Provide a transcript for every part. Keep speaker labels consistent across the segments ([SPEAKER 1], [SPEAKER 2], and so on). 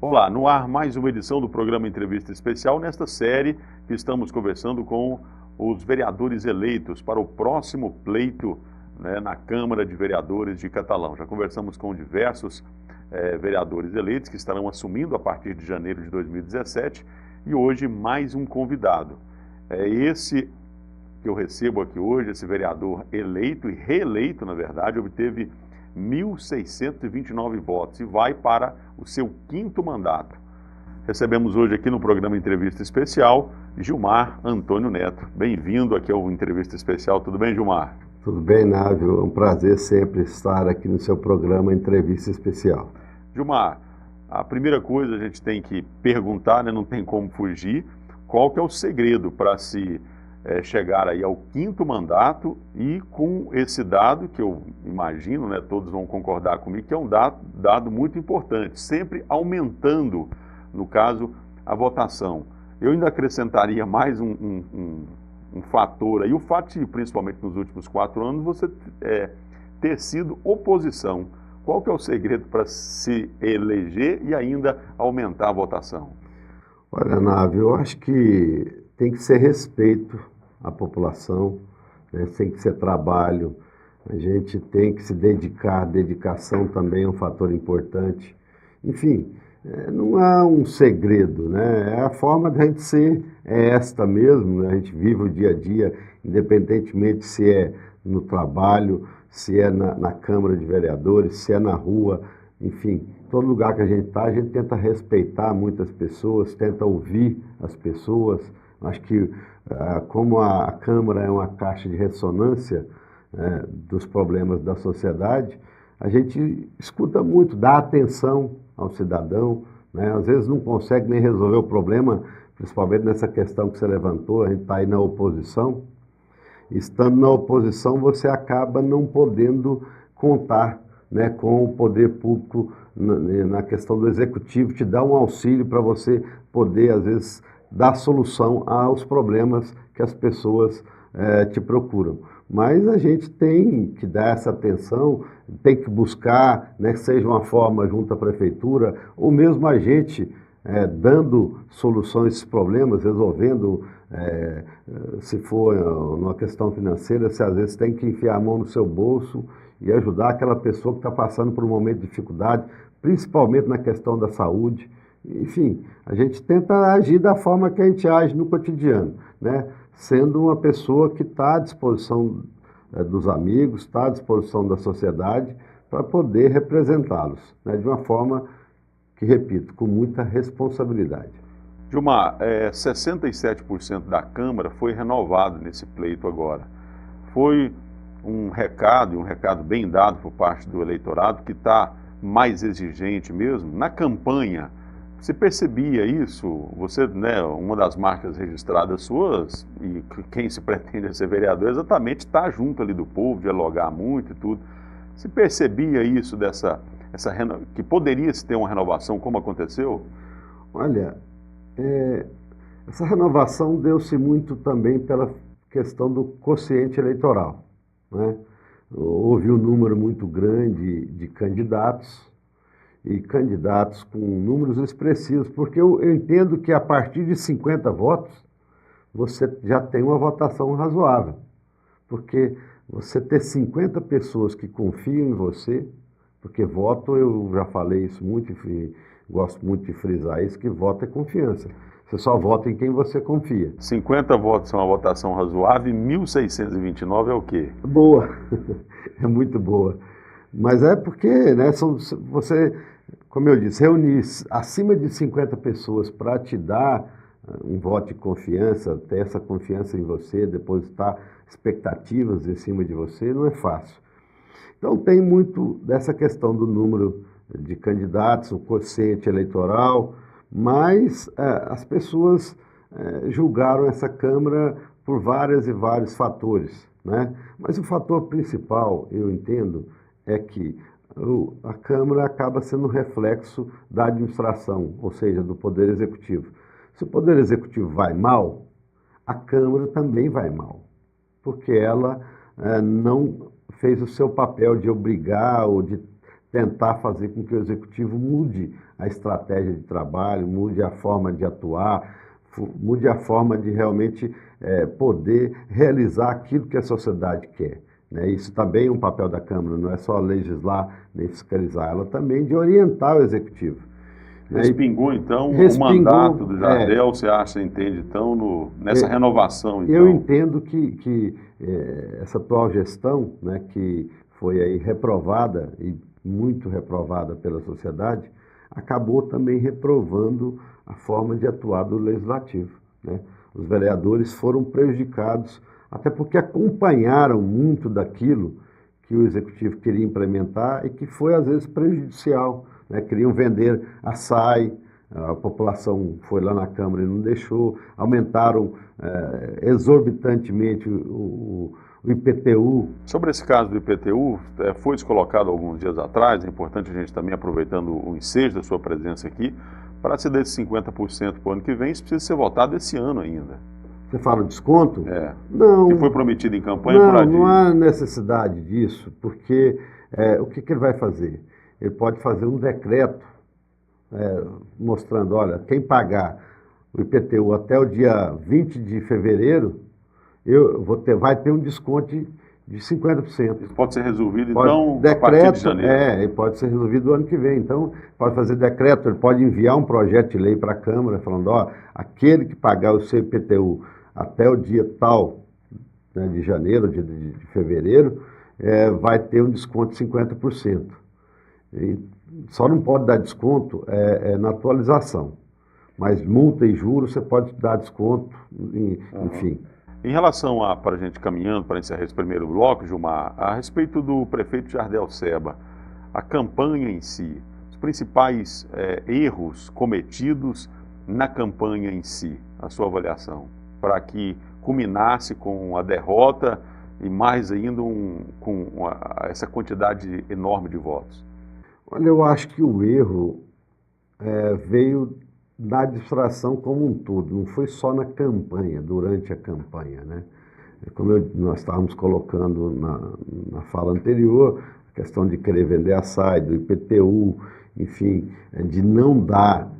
[SPEAKER 1] Olá, no ar mais uma edição do programa Entrevista Especial, nesta série que estamos conversando com os vereadores eleitos para o próximo pleito, na Câmara de Vereadores de Catalão. Já conversamos com diversos vereadores eleitos que estarão assumindo a partir de janeiro de 2017 e hoje mais um convidado. É esse que eu recebo aqui hoje, esse vereador eleito e reeleito, na verdade, obteve 1.629 votos e vai para o seu 5º mandato. Recebemos hoje aqui no programa Entrevista Especial, Gilmar Antônio Neto. Bem-vindo aqui ao Entrevista Especial. Tudo bem, Gilmar?
[SPEAKER 2] Tudo bem, Návio. É um prazer sempre estar aqui no seu programa Entrevista Especial.
[SPEAKER 1] Gilmar, a primeira coisa a gente tem que perguntar, não tem como fugir, qual que é o segredo para se chegar aí ao 5º mandato e com esse dado que eu imagino, todos vão concordar comigo, que é um dado muito importante, sempre aumentando, no caso, a votação. Eu ainda acrescentaria mais um fator aí, o fato de, principalmente nos últimos 4 anos, você ter sido oposição. Qual que é o segredo para se eleger e ainda aumentar a votação?
[SPEAKER 2] Olha, Návio, eu acho que tem que ser respeito à população, tem que ser trabalho, a gente tem que se dedicar, dedicação também é um fator importante. Enfim, não há um segredo, é a forma de a gente ser, é esta mesmo, a gente vive o dia a dia, independentemente se é no trabalho, se é na Câmara de Vereadores, se é na rua, enfim, todo lugar que a gente está, a gente tenta respeitar muitas pessoas, tenta ouvir as pessoas. Acho que como a Câmara é uma caixa de ressonância dos problemas da sociedade, a gente escuta muito, dá atenção ao cidadão, às vezes não consegue nem resolver o problema, principalmente nessa questão que você levantou, a gente está aí na oposição. Estando na oposição, você acaba não podendo contar com o poder público na questão do executivo, te dá um auxílio para você poder, às vezes, dar solução aos problemas que as pessoas te procuram. Mas a gente tem que dar essa atenção, tem que buscar, que seja uma forma junto à prefeitura, ou mesmo a gente dando soluções a esses problemas, resolvendo, se for uma questão financeira, se às vezes tem que enfiar a mão no seu bolso e ajudar aquela pessoa que está passando por um momento de dificuldade, principalmente na questão da saúde. Enfim, a gente tenta agir da forma que a gente age no cotidiano, sendo uma pessoa que está à disposição dos amigos, está à disposição da sociedade para poder representá-los, de uma forma que, repito, com muita responsabilidade.
[SPEAKER 1] Gilmar, 67% da Câmara foi renovado nesse pleito agora. Foi um recado bem dado por parte do eleitorado que está mais exigente mesmo. Na campanha, você percebia isso? Você, uma das marcas registradas suas, e quem se pretende ser vereador, exatamente está junto ali do povo, dialogar muito e tudo. Você percebia isso, que poderia se ter uma renovação, como aconteceu?
[SPEAKER 2] Olha, essa renovação deu-se muito também pela questão do quociente eleitoral. Houve um número muito grande de candidatos, e candidatos com números expressivos, porque eu entendo que a partir de 50 votos, você já tem uma votação razoável, porque você ter 50 pessoas que confiam em você, porque voto, eu já falei isso muito e gosto muito de frisar isso, que voto é confiança. Você só vota em quem você confia.
[SPEAKER 1] 50 votos são uma votação razoável e 1.629 é o quê?
[SPEAKER 2] Boa, é muito boa. Mas é porque, você, como eu disse, reunir acima de 50 pessoas para te dar um voto de confiança, ter essa confiança em você, depositar expectativas em cima de você, não é fácil. Então tem muito dessa questão do número de candidatos, o quociente eleitoral, mas as pessoas julgaram essa Câmara por vários e vários fatores, Mas o fator principal, eu entendo, é que a Câmara acaba sendo um reflexo da administração, ou seja, do Poder Executivo. Se o Poder Executivo vai mal, a Câmara também vai mal, porque ela não fez o seu papel de obrigar ou de tentar fazer com que o Executivo mude a estratégia de trabalho, mude a forma de atuar, mude a forma de realmente poder realizar aquilo que a sociedade quer. Né? Isso também é um papel da Câmara, não é só legislar nem fiscalizar, ela também de orientar o Executivo.
[SPEAKER 1] Respingou, então, o mandato do Jardel, você acha, entende, então, nessa renovação? Então.
[SPEAKER 2] Eu entendo que essa atual gestão, né, que foi aí reprovada, e muito reprovada pela sociedade, acabou também reprovando a forma de atuar do Legislativo. Né? Os vereadores foram prejudicados, até porque acompanharam muito daquilo que o Executivo queria implementar e que foi, às vezes, prejudicial. Né? Queriam vender açaí, a população foi lá na Câmara e não deixou, aumentaram exorbitantemente o IPTU.
[SPEAKER 1] Sobre esse caso do IPTU, foi descolocado alguns dias atrás, é importante a gente também, aproveitando o ensejo da sua presença aqui, para se desses 50% para o ano que vem, isso precisa ser votado esse ano ainda.
[SPEAKER 2] Você fala desconto?
[SPEAKER 1] Não. Que foi prometido em campanha?
[SPEAKER 2] Não há necessidade disso, porque o que ele vai fazer? Ele pode fazer um decreto mostrando, olha, quem pagar o IPTU até o dia 20 de fevereiro, vai ter um desconto de 50%.
[SPEAKER 1] Isso pode ser resolvido, então, a partir de janeiro?
[SPEAKER 2] E pode ser resolvido no ano que vem. Então, pode fazer decreto, ele pode enviar um projeto de lei para a Câmara, falando, aquele que pagar o seu IPTU até o dia tal, né, de janeiro, de fevereiro, vai ter um desconto de 50%. E só não pode dar desconto na atualização, mas multa e juros você pode dar desconto, enfim.
[SPEAKER 1] Em relação para a gente caminhando para encerrar esse primeiro bloco, Gilmar, a respeito do prefeito Jardel Ceba, a campanha em si, os principais erros cometidos na campanha em si, a sua avaliação, para que culminasse com a derrota e mais ainda com essa quantidade enorme de votos?
[SPEAKER 2] Olha, eu acho que o erro veio da administração como um todo, não foi só na campanha, durante a campanha, né? Como nós estávamos colocando na fala anterior, a questão de querer vender açaí, do IPTU, enfim, de não dar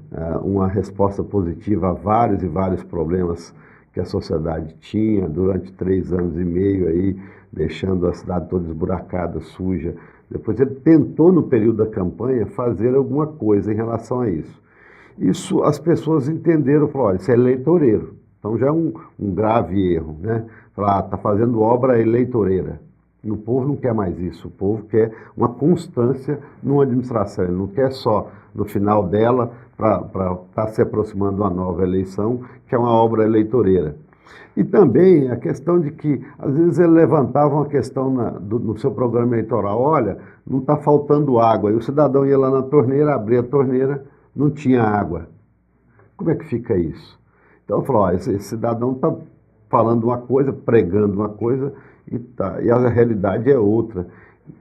[SPEAKER 2] uma resposta positiva a vários e vários problemas que a sociedade tinha durante 3 anos e meio aí, deixando a cidade toda esburacada, suja. Depois ele tentou, no período da campanha, fazer alguma coisa em relação a isso. Isso as pessoas entenderam, falaram, olha, isso é eleitoreiro. Então já é um grave erro, né? Falar, está fazendo obra eleitoreira. E o povo não quer mais isso, o povo quer uma constância numa administração, ele não quer só no final dela, para estar se aproximando de uma nova eleição, que é uma obra eleitoreira. E também a questão de que, às vezes, ele levantava uma questão no seu programa eleitoral, olha, não está faltando água, e o cidadão ia lá na torneira, abria a torneira, não tinha água. Como é que fica isso? Então, eu falo, esse cidadão está falando uma coisa, pregando uma coisa, e a realidade é outra.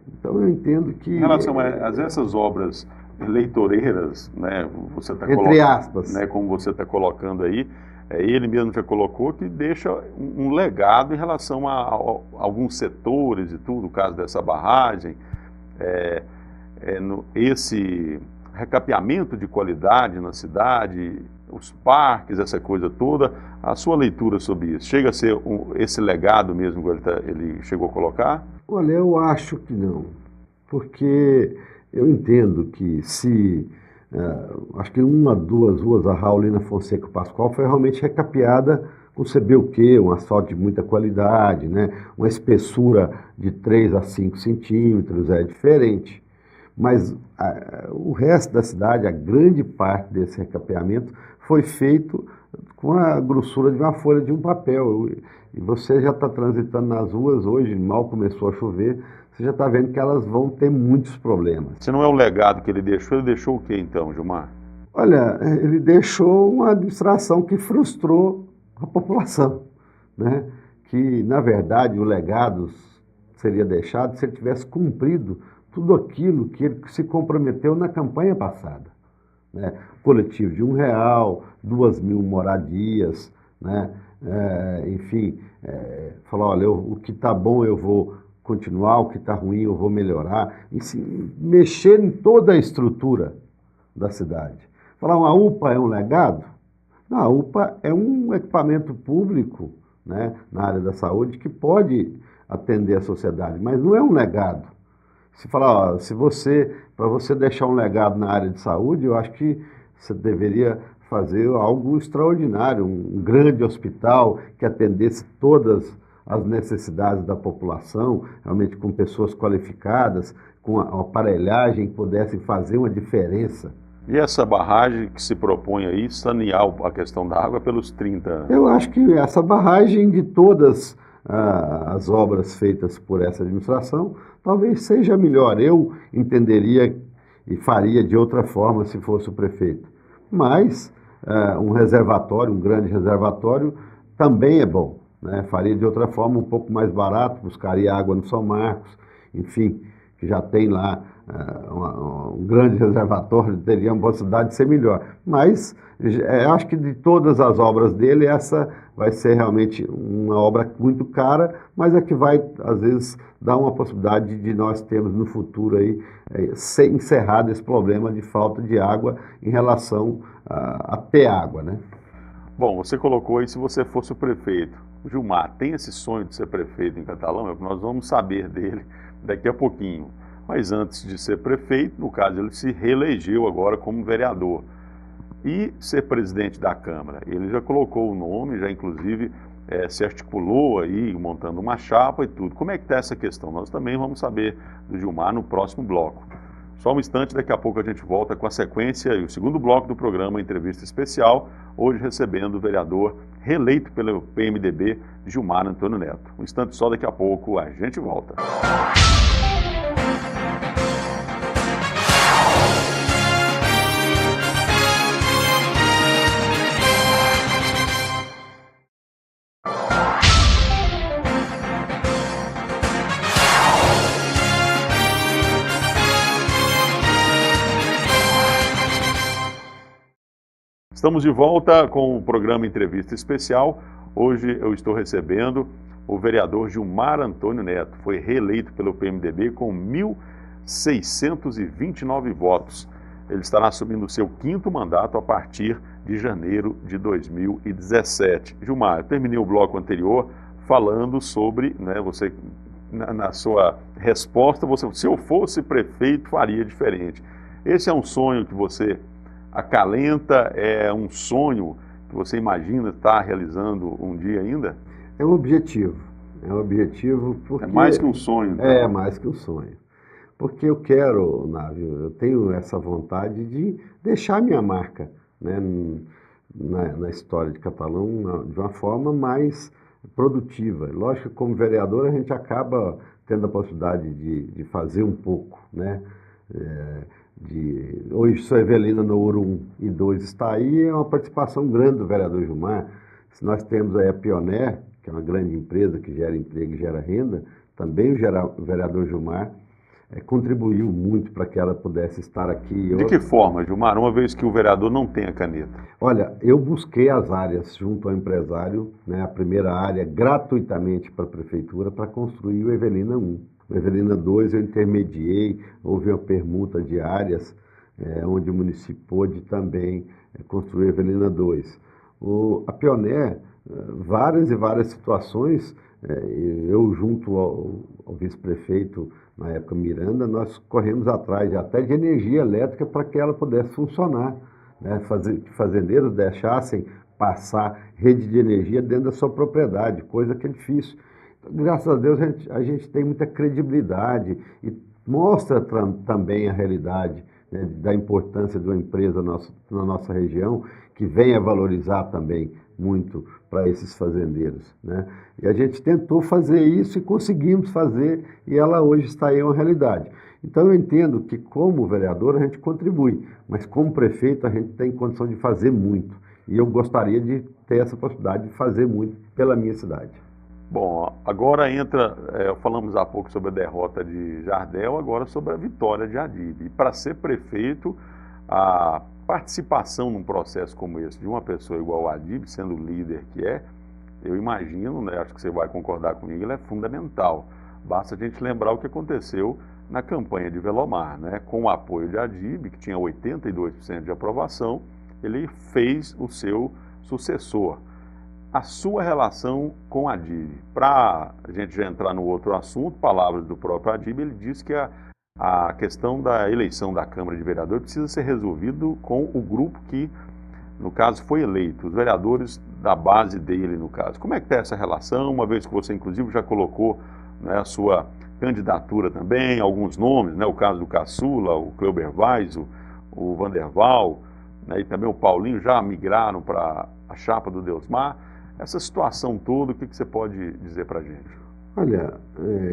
[SPEAKER 2] Então, eu entendo que...
[SPEAKER 1] Em relação a essas obras eleitoreiras, né, você está
[SPEAKER 2] entre aspas,
[SPEAKER 1] né, como você está colocando aí, ele mesmo já colocou que deixa um legado em relação a alguns setores e tudo, o caso dessa barragem, esse recapeamento de qualidade na cidade, os parques, essa coisa toda, a sua leitura sobre isso, chega a ser esse legado mesmo que ele chegou a colocar?
[SPEAKER 2] Olha, eu acho que não, porque eu entendo que acho que uma, 2 ruas, a Raulina Fonseca Pascoal, foi realmente recapeada com CBUQ, um asfalto de muita qualidade, né? Uma espessura de 3 a 5 centímetros, é diferente. Mas o resto da cidade, a grande parte desse recapeamento, foi feito com a grossura de uma folha de um papel. E você já está transitando nas ruas hoje, mal começou a chover, você já está vendo que elas vão ter muitos problemas.
[SPEAKER 1] Se não é o legado que ele deixou o que então, Gilmar?
[SPEAKER 2] Olha, ele deixou uma administração que frustrou a população, né? Que, na verdade, o legado seria deixado se ele tivesse cumprido tudo aquilo que ele se comprometeu na campanha passada. Né? Coletivo de R$1, 2.000 moradias, né? Enfim, falar, olha, o que está bom eu vou continuar, o que está ruim eu vou melhorar, e se mexer em toda a estrutura da cidade. Falar, uma UPA é um legado? Não, a UPA é um equipamento público, né, na área da saúde que pode atender a sociedade, mas não é um legado. Se falar, ó, para você deixar um legado na área de saúde, eu acho que você deveria fazer algo extraordinário, um grande hospital que atendesse todas as necessidades da população, realmente com pessoas qualificadas, com a aparelhagem que pudessem fazer uma diferença.
[SPEAKER 1] E essa barragem que se propõe aí, sanear a questão da água pelos 30 anos?
[SPEAKER 2] Eu acho que essa barragem de todas as obras feitas por essa administração, talvez seja melhor. Eu entenderia e faria de outra forma se fosse o prefeito. Mas um reservatório, um grande reservatório, também é bom, né? Faria de outra forma um pouco mais barato, buscaria água no São Marcos, enfim, que já tem lá um grande reservatório, teria uma possibilidade de ser melhor. Mas acho que de todas as obras dele, essa vai ser realmente uma obra muito cara, mas é que vai, às vezes, dar uma possibilidade de nós termos no futuro aí, ser encerrado esse problema de falta de água em relação a ter água, né?
[SPEAKER 1] Bom, você colocou aí, se você fosse o prefeito. O Gilmar tem esse sonho de ser prefeito em Catalão? É o que nós vamos saber dele daqui a pouquinho. Mas antes de ser prefeito, no caso, ele se reelegeu agora como vereador. E ser presidente da Câmara. Ele já colocou o nome, já inclusive se articulou aí, montando uma chapa e tudo. Como é que está essa questão? Nós também vamos saber do Gilmar no próximo bloco. Só um instante, daqui a pouco a gente volta com a sequência e o segundo bloco do programa Entrevista Especial, hoje recebendo o vereador reeleito pelo PMDB, Gilmar Antônio Neto. Um instante só, daqui a pouco a gente volta. Estamos de volta com o programa Entrevista Especial. Hoje eu estou recebendo o vereador Gilmar Antônio Neto. Foi reeleito pelo PMDB com 1.629 votos. Ele estará assumindo o seu 5º mandato a partir de janeiro de 2017. Gilmar, eu terminei o bloco anterior falando sobre, né, você, na sua resposta, se eu fosse prefeito, faria diferente. Esse é um sonho que você acalenta, é um sonho que você imagina estar realizando um dia ainda?
[SPEAKER 2] É um objetivo porque...
[SPEAKER 1] É mais que um sonho. Então.
[SPEAKER 2] É mais que um sonho. Porque eu quero, Návio, eu tenho essa vontade de deixar minha marca, né, na história de Catalão de uma forma mais produtiva. Lógico que como vereador a gente acaba tendo a possibilidade de fazer um pouco, né? Hoje sou Evelina Nouro 1 e 2 está aí, é uma participação grande do vereador Gilmar. Se nós temos aí a Pioneer, que é uma grande empresa que gera emprego e gera renda, também o vereador Gilmar contribuiu muito para que ela pudesse estar aqui.
[SPEAKER 1] De que forma, Gilmar, uma vez que o vereador não tem a caneta?
[SPEAKER 2] Olha, eu busquei as áreas junto ao empresário, né, a primeira área gratuitamente para a prefeitura para construir o Evelina 1. O Evelina 2 eu intermediei, houve uma permuta de áreas, onde o município pôde também construir a Evelina 2. A Pioneer, várias e várias situações, eu junto ao vice-prefeito, na época Miranda, nós corremos atrás até de energia elétrica para que ela pudesse funcionar, né? Que fazendeiros deixassem passar rede de energia dentro da sua propriedade, coisa que é difícil. Graças a Deus a gente tem muita credibilidade e mostra também a realidade, né, da importância de uma empresa na nossa região, que venha valorizar também muito para esses fazendeiros, né? E a gente tentou fazer isso e conseguimos fazer, e ela hoje está aí uma realidade. Então eu entendo que como vereador a gente contribui, mas como prefeito a gente tem condição de fazer muito. E eu gostaria de ter essa possibilidade de fazer muito pela minha cidade.
[SPEAKER 1] Bom, agora falamos há pouco sobre a derrota de Jardel, agora sobre a vitória de Adib. E para ser prefeito, a participação num processo como esse de uma pessoa igual a Adib, sendo o líder que é, eu imagino, né, acho que você vai concordar comigo, ela é fundamental. Basta a gente lembrar o que aconteceu na campanha de Velomar, né? Com o apoio de Adib, que tinha 82% de aprovação, ele fez o seu sucessor. A sua relação com Adib. Para a gente já entrar no outro assunto, palavras do próprio Adib, ele disse que a questão da eleição da Câmara de Vereadores precisa ser resolvido com o grupo que, no caso, foi eleito, os vereadores da base dele, no caso. Como é que está essa relação, uma vez que você, inclusive, já colocou, né, a sua candidatura também, alguns nomes, né, o caso do Caçula, o Cleuber Vaz, o Vanderval, né, e também o Paulinho já migraram para a chapa do Deusmar. Essa situação toda, o que você pode dizer para a gente?
[SPEAKER 2] Olha,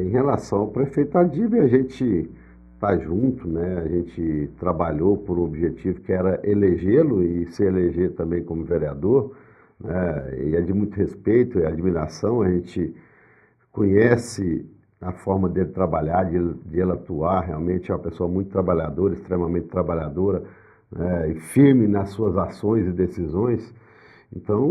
[SPEAKER 2] em relação ao prefeito Adib, a gente está junto, né? A gente trabalhou por um objetivo que era elegê-lo e se eleger também como vereador, né? E é de muito respeito e admiração, a gente conhece a forma dele trabalhar, de ele atuar, realmente é uma pessoa muito trabalhadora, extremamente trabalhadora, né? E firme nas suas ações e decisões. Então,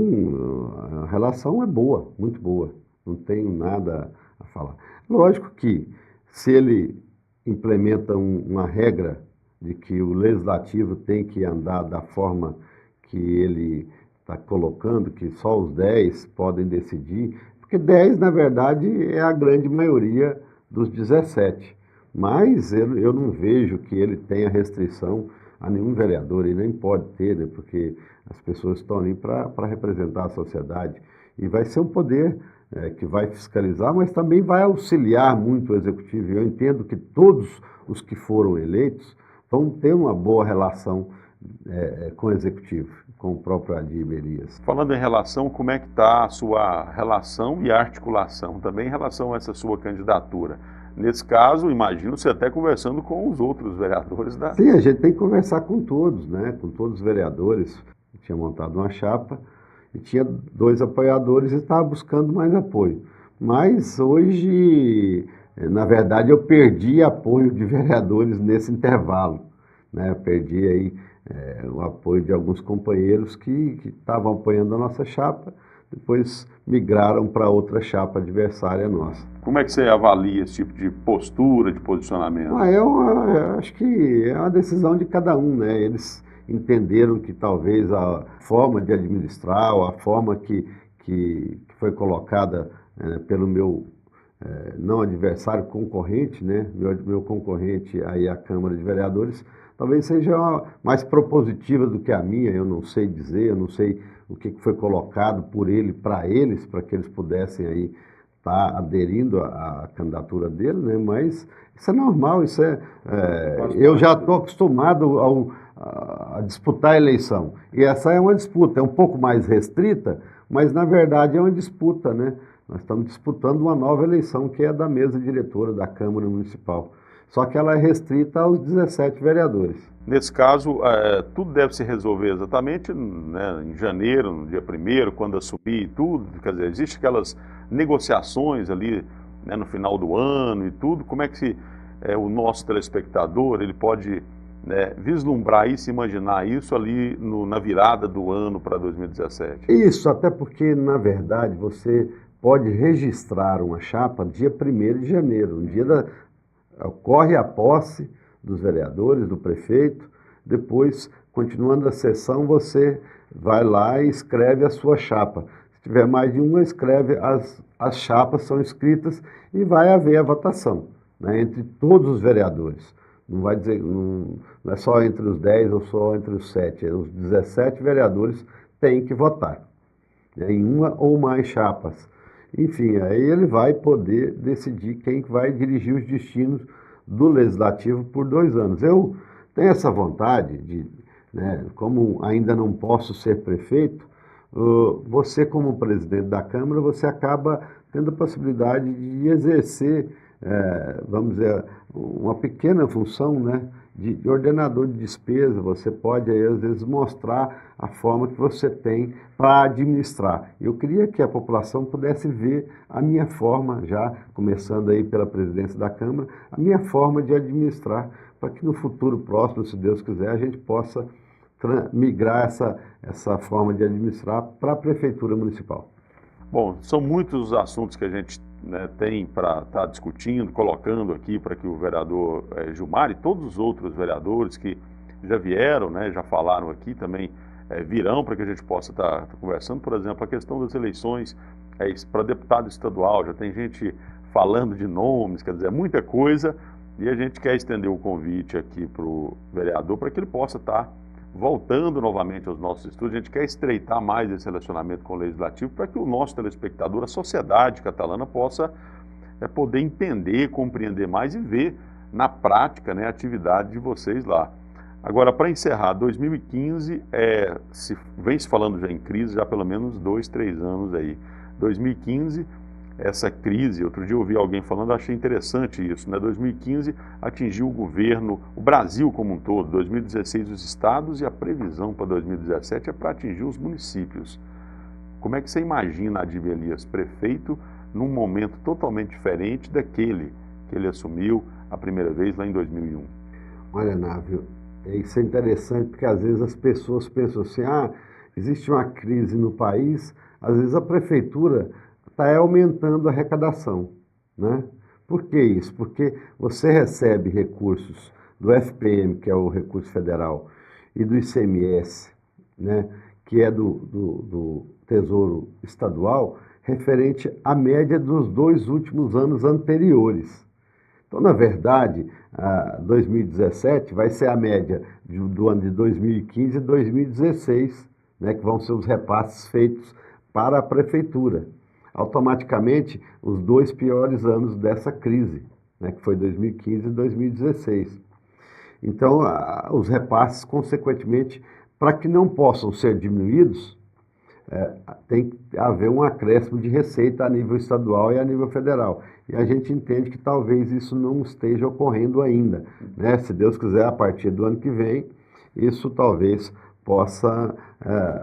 [SPEAKER 2] a relação é boa, muito boa, não tenho nada a falar. Lógico que se ele implementa uma regra de que o legislativo tem que andar da forma que ele está colocando, que só os 10 podem decidir, porque 10, na verdade, é a grande maioria dos 17. Mas eu não vejo que ele tenha restrição a nenhum vereador, e nem pode ter, né, porque as pessoas estão ali para representar a sociedade. E vai ser um poder que vai fiscalizar, mas também vai auxiliar muito o executivo. Eu entendo que todos os que foram eleitos vão ter uma boa relação com o executivo, com o próprio Adib Elias.
[SPEAKER 1] Falando em relação, como é que está a sua relação e articulação também em relação a essa sua candidatura? Nesse caso, imagino você até conversando com os outros vereadores da...
[SPEAKER 2] Sim, a gente tem que conversar com todos, né? Com todos os vereadores. Eu tinha montado uma chapa e tinha 2 apoiadores e estava buscando mais apoio. Mas hoje, na verdade, eu perdi apoio de vereadores nesse intervalo, né? Eu perdi aí o apoio de alguns companheiros que estavam apoiando a nossa chapa, depois migraram para outra chapa adversária nossa.
[SPEAKER 1] Como é que você avalia esse tipo de postura, de posicionamento?
[SPEAKER 2] Eu acho que é uma decisão de cada um, né? Eles entenderam que talvez a forma de administrar, ou a forma que foi colocada pelo meu não adversário, concorrente, né? Meu concorrente aí à Câmara de Vereadores, talvez seja mais propositiva do que a minha, eu não sei dizer, eu não sei o que foi colocado por ele para eles, para que eles pudessem aí estar aderindo à candidatura dele, né? Mas isso é normal, eu já estou acostumado a disputar a eleição. E essa é uma disputa, é um pouco mais restrita, mas na verdade é uma disputa, né? Nós estamos disputando uma nova eleição, que é a da mesa diretora da Câmara Municipal. Só que ela é restrita aos 17 vereadores.
[SPEAKER 1] Nesse caso, tudo deve se resolver exatamente, né, em janeiro, no dia 1º, quando assumir e tudo. Quer dizer, existem aquelas negociações ali, né, no final do ano e tudo. Como é que o nosso telespectador ele pode, né, vislumbrar isso, imaginar isso ali na virada do ano para 2017?
[SPEAKER 2] Isso, até porque, na verdade, você pode registrar uma chapa dia 1º de janeiro, no dia ocorre a posse dos vereadores, do prefeito, depois, continuando a sessão, você vai lá e escreve a sua chapa. Se tiver mais de uma, escreve, as chapas são escritas e vai haver a votação, né, entre todos os vereadores. Não vai dizer, não é só entre os 10 ou só entre os 7, os 17 vereadores têm que votar, né, em uma ou mais chapas. Enfim, aí ele vai poder decidir quem vai dirigir os destinos do Legislativo por 2 anos. Eu tenho essa vontade de, né, como ainda não posso ser prefeito, você como presidente da Câmara, você acaba tendo a possibilidade de exercer, vamos dizer, uma pequena função, né, de ordenador de despesa. Você pode, aí, às vezes, mostrar a forma que você tem para administrar. Eu queria que a população pudesse ver a minha forma, já começando aí pela presidência da Câmara, a minha forma de administrar, para que no futuro próximo, se Deus quiser, a gente possa migrar essa forma de administrar para a Prefeitura Municipal.
[SPEAKER 1] Bom, são muitos os assuntos que a gente né, tem para estar discutindo, colocando aqui para que o vereador Gilmar e todos os outros vereadores que já vieram, né, já falaram aqui também, virão para que a gente possa estar conversando, por exemplo, a questão das eleições para deputado estadual, já tem gente falando de nomes, quer dizer, muita coisa, e a gente quer estender o convite aqui para o vereador para que ele possa estar voltando novamente aos nossos estudos. A gente quer estreitar mais esse relacionamento com o Legislativo para que o nosso telespectador, a sociedade catalana, possa poder entender, compreender mais e ver na prática, né, a atividade de vocês lá. Agora, para encerrar, 2015, vem se falando já em crise, já pelo menos 2, 3 anos aí. 2015, essa crise, outro dia eu ouvi alguém falando, achei interessante isso, né? 2015 atingiu o governo, o Brasil como um todo, 2016 os estados e a previsão para 2017 é para atingir os municípios. Como é que você imagina Adíb Elias prefeito num momento totalmente diferente daquele que ele assumiu a primeira vez lá em 2001?
[SPEAKER 2] Olha, Návio, isso é interessante porque às vezes as pessoas pensam assim, existe uma crise no país, às vezes a prefeitura está aumentando a arrecadação, né? Por que isso? Porque você recebe recursos do FPM, que é o recurso federal, e do ICMS, né, que é do Tesouro Estadual, referente à média dos 2 últimos anos anteriores. Então, na verdade, 2017 vai ser a média do ano de 2015 e 2016, né, que vão ser os repasses feitos para a prefeitura. Automaticamente, os 2 piores anos dessa crise, né, que foi 2015 e 2016. Então, os repasses, consequentemente, para que não possam ser diminuídos, tem que haver um acréscimo de receita a nível estadual e a nível federal. E a gente entende que talvez isso não esteja ocorrendo ainda, né? Se Deus quiser, a partir do ano que vem, isso talvez possa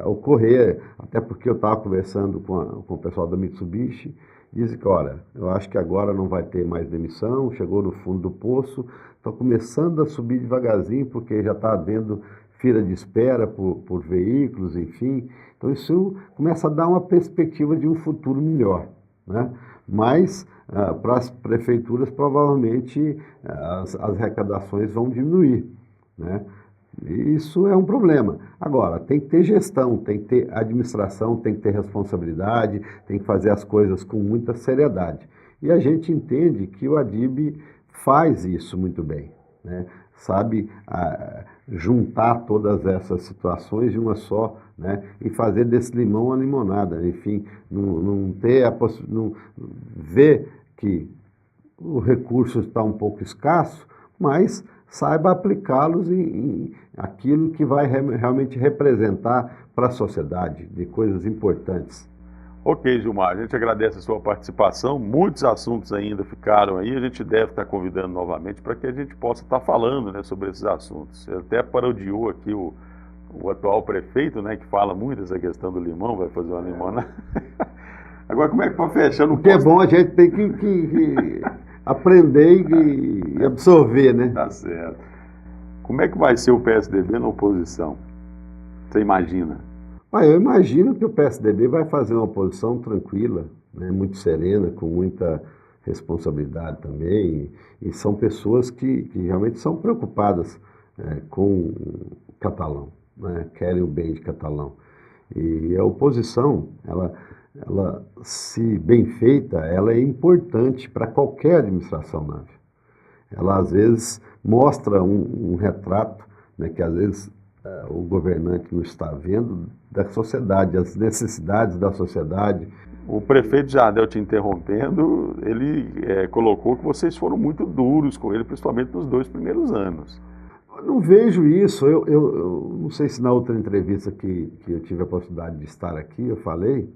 [SPEAKER 2] ocorrer, até porque eu estava conversando com o pessoal da Mitsubishi, dizem que, olha, eu acho que agora não vai ter mais demissão, chegou no fundo do poço, estão começando a subir devagarzinho, porque já está havendo fila de espera por veículos, enfim. Então isso começa a dar uma perspectiva de um futuro melhor, né? Mas para as prefeituras provavelmente as arrecadações vão diminuir, né? E isso é um problema. Agora, tem que ter gestão, tem que ter administração, tem que ter responsabilidade, tem que fazer as coisas com muita seriedade. E a gente entende que o Adíb faz isso muito bem, né? Sabe juntar todas essas situações de uma só, né? E fazer desse limão uma limonada, enfim, não ter não ver que o recurso está um pouco escasso, mas saiba aplicá-los em aquilo que vai realmente representar para a sociedade, de coisas importantes.
[SPEAKER 1] Ok, Gilmar, a gente agradece a sua participação, muitos assuntos ainda ficaram aí, a gente deve estar convidando novamente para que a gente possa estar falando, né, sobre esses assuntos. Você até parodiou aqui o atual prefeito, né, que fala muito dessa questão do limão, vai fazer uma limonada. Agora, como é que para fechar?
[SPEAKER 2] O que é bom, a gente tem que aprender e absorver, né?
[SPEAKER 1] Tá certo. Como é que vai ser o PSDB na oposição? Você imagina?
[SPEAKER 2] Eu imagino que o PSDB vai fazer uma oposição tranquila, né, muito serena, com muita responsabilidade também, e são pessoas que realmente são preocupadas com o catalão, né, querem o bem de catalão. E a oposição, ela, se bem feita, ela é importante para qualquer administração, Návio. Ela, às vezes, mostra um retrato, né, que, às vezes, o governante não está vendo, da sociedade, as necessidades da sociedade.
[SPEAKER 1] O prefeito Jardel, te interrompendo, ele colocou que vocês foram muito duros com ele, principalmente nos 2 primeiros anos.
[SPEAKER 2] Eu não vejo isso. Eu não sei se na outra entrevista que eu tive a possibilidade de estar aqui, eu falei,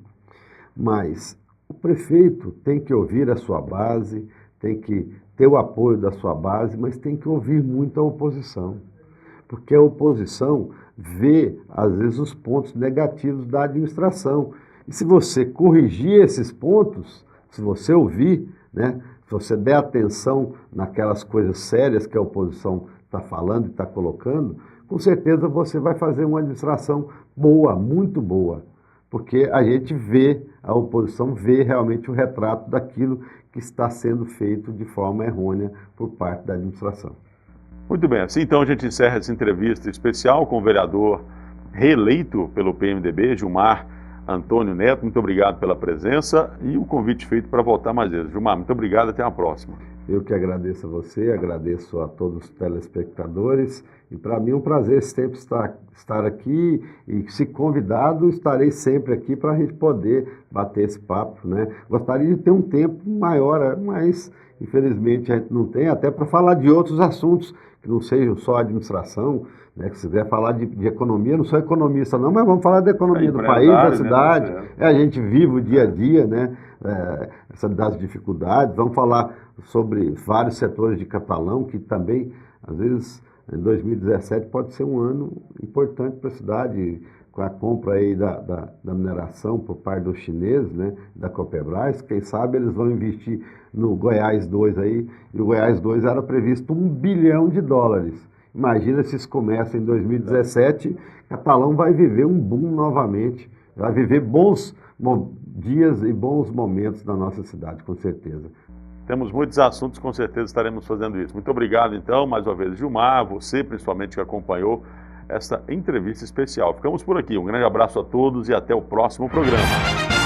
[SPEAKER 2] mas o prefeito tem que ouvir a sua base, tem que ter o apoio da sua base, mas tem que ouvir muito a oposição. Porque a oposição vê, às vezes, os pontos negativos da administração. E se você corrigir esses pontos, se você ouvir, né, se você der atenção naquelas coisas sérias que a oposição está falando e está colocando, com certeza você vai fazer uma administração boa, muito boa. porque a gente vê, a oposição vê realmente o retrato daquilo que está sendo feito de forma errônea por parte da administração.
[SPEAKER 1] Muito bem, assim então a gente encerra essa entrevista especial com o vereador reeleito pelo PMDB, Gilmar Antônio Neto. Muito obrigado pela presença e o convite feito para voltar mais vezes. Gilmar, muito obrigado, até a próxima.
[SPEAKER 2] Eu que agradeço a você, agradeço a todos os telespectadores e para mim é um prazer sempre estar aqui e se convidado estarei sempre aqui para a gente poder bater esse papo, né? Gostaria de ter um tempo maior, mas infelizmente a gente não tem, até para falar de outros assuntos que não sejam só administração, né? Que se quiser falar de economia, não sou economista não, mas vamos falar da economia do país, da cidade, né? A gente vive o dia a dia, né? Das dificuldades, vamos falar sobre vários setores de Catalão, que também, às vezes, em 2017 pode ser um ano importante para a cidade, com a compra aí da mineração por parte dos chineses, né, da Copebras. Quem sabe eles vão investir no Goiás 2 aí, e o Goiás 2 era previsto $1 bilhão. Imagina se isso começa em 2017, Catalão vai viver um boom novamente, vai viver bons dias e bons momentos na nossa cidade, com certeza.
[SPEAKER 1] Temos muitos assuntos, com certeza estaremos fazendo isso. Muito obrigado, então, mais uma vez, Gilmar, você principalmente que acompanhou esta entrevista especial. Ficamos por aqui. Um grande abraço a todos e até o próximo programa.